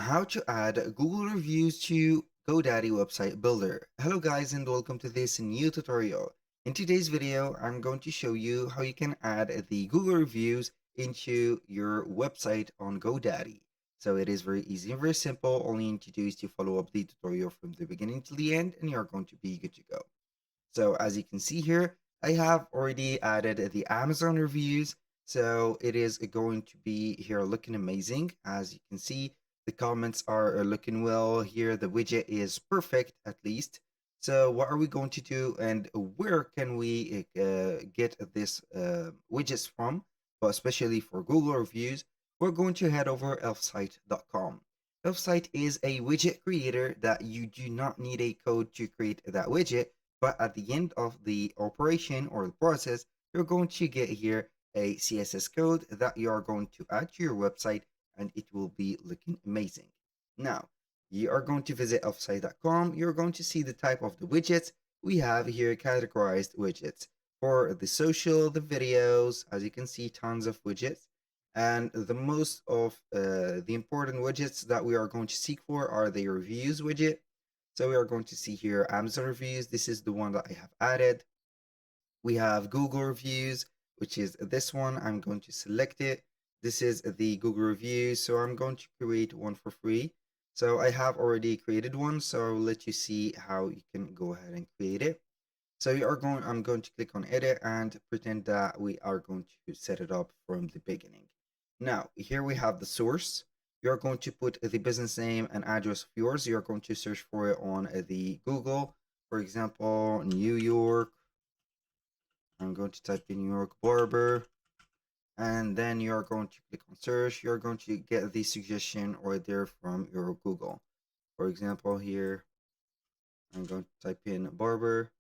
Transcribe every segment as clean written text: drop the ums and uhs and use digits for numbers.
How to add Google reviews to Godaddy website builder. Hello guys and welcome to this new tutorial. In today's video, I'm going to show you how you can add the Google reviews into your website on Godaddy. So it is very easy and very simple. All you need to do is to follow up the tutorial from the beginning to the end and you're going to be good to go. So as you can see here, I have already added the Amazon reviews. So it is going to be here looking amazing. As you can see, the comments are looking well here. The widget is perfect at least. So what are we going to do and where can we get this widgets from? But especially for Google reviews, we're going to head over elfsite.com. Elfsite is a widget creator that you do not need a code to create that widget, but at the end of the operation or the process, you're going to get here a CSS code that you are going to add to your website and it will be looking amazing. Now, you are going to visit elfsite.com. You're going to see the type of the widgets. We have here categorized widgets for the social, the videos, as you can see, tons of widgets. And the most of the important widgets that we are going to seek for are the reviews widget. So we are going to see here Amazon reviews. This is the one that I have added. We have Google reviews, which is this one. I'm going to select it. This is the Google reviews. So I'm going to create one for free. So I have already created one. So I'll let you see how you can go ahead and create it. So I'm going to click on edit and pretend that we are going to set it up from the beginning. Now, here we have the source. You're going to put the business name and address of yours. You're going to search for it on the Google. For example, New York. I'm going to type in New York barber. And then you're going to click on search. You're going to get the suggestion right there from your Google. For example, here, I'm going to type in barber.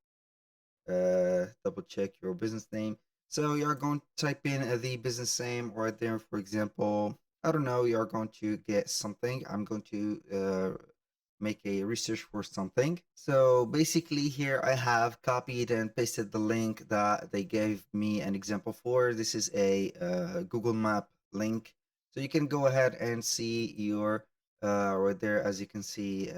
Double check your business name. So you're going to type in the business name right there. For example, I don't know, you're going to get something. I'm going to make a research for something. So basically here I have copied and pasted the link that they gave me an example for. This is a Google Map link. So you can go ahead and see your right there, as you can see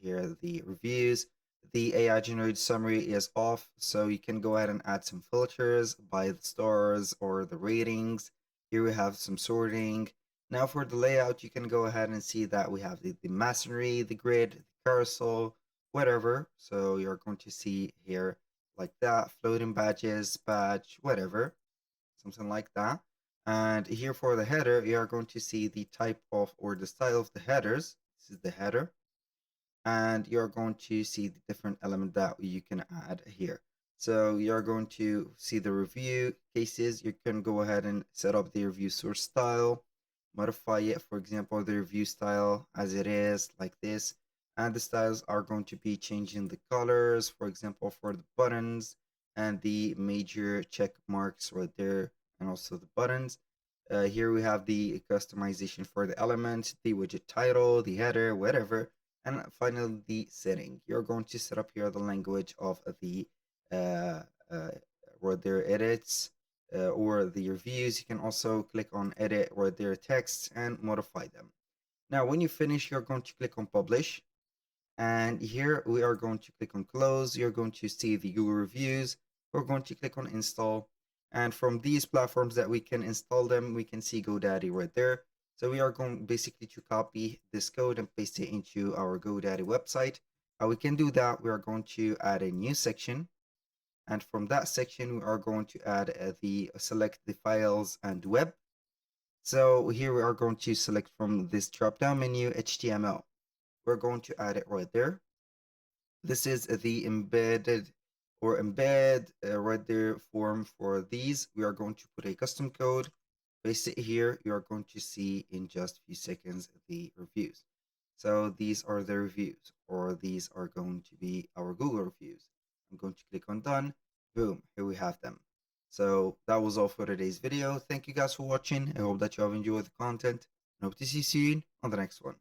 here, the reviews. The AI generated summary is off, so you can go ahead and add some filters by the stars or the ratings. Here we have some sorting. Now for the layout, you can go ahead and see that we have the masonry, the grid, the carousel, whatever. So you're going to see here like that, floating badges, badge, whatever, something like that. And here for the header, you are going to see the type of or the style of the headers. This is the header. And you're going to see the different element that you can add here. So you're going to see the review cases. You can go ahead and set up the review source style, modify it, for example, the review style as it is like this. And the styles are going to be changing the colors, for example, for the buttons and the major check marks right there, and also the buttons. Here we have the customization for the element, the widget title, the header, whatever. And finally, the setting. You're going to set up here the language of the uh, uh, right there edits or the reviews. You can also click on edit right there texts and modify them. Now, when you finish, you're going to click on publish. And here we are going to click on close. You're going to see the Google reviews. We're going to click on install. And from these platforms that we can install them, we can see GoDaddy right there. So we are going basically to copy this code and paste it into our GoDaddy website. How we can do that, we are going to add a new section. And from that section, we are going to add select the files and web. So here we are going to select from this drop-down menu, HTML. We're going to add it right there. This is the embedded or embed right there form for these. We are going to put a custom code, paste it here. You are going to see in just a few seconds the reviews. So these are the reviews, or these are going to be our Google reviews. I'm going to click on done. Boom, here we have them. So that was all for today's video. Thank you guys for watching. I hope that you have enjoyed the content and hope to see you soon on the next one.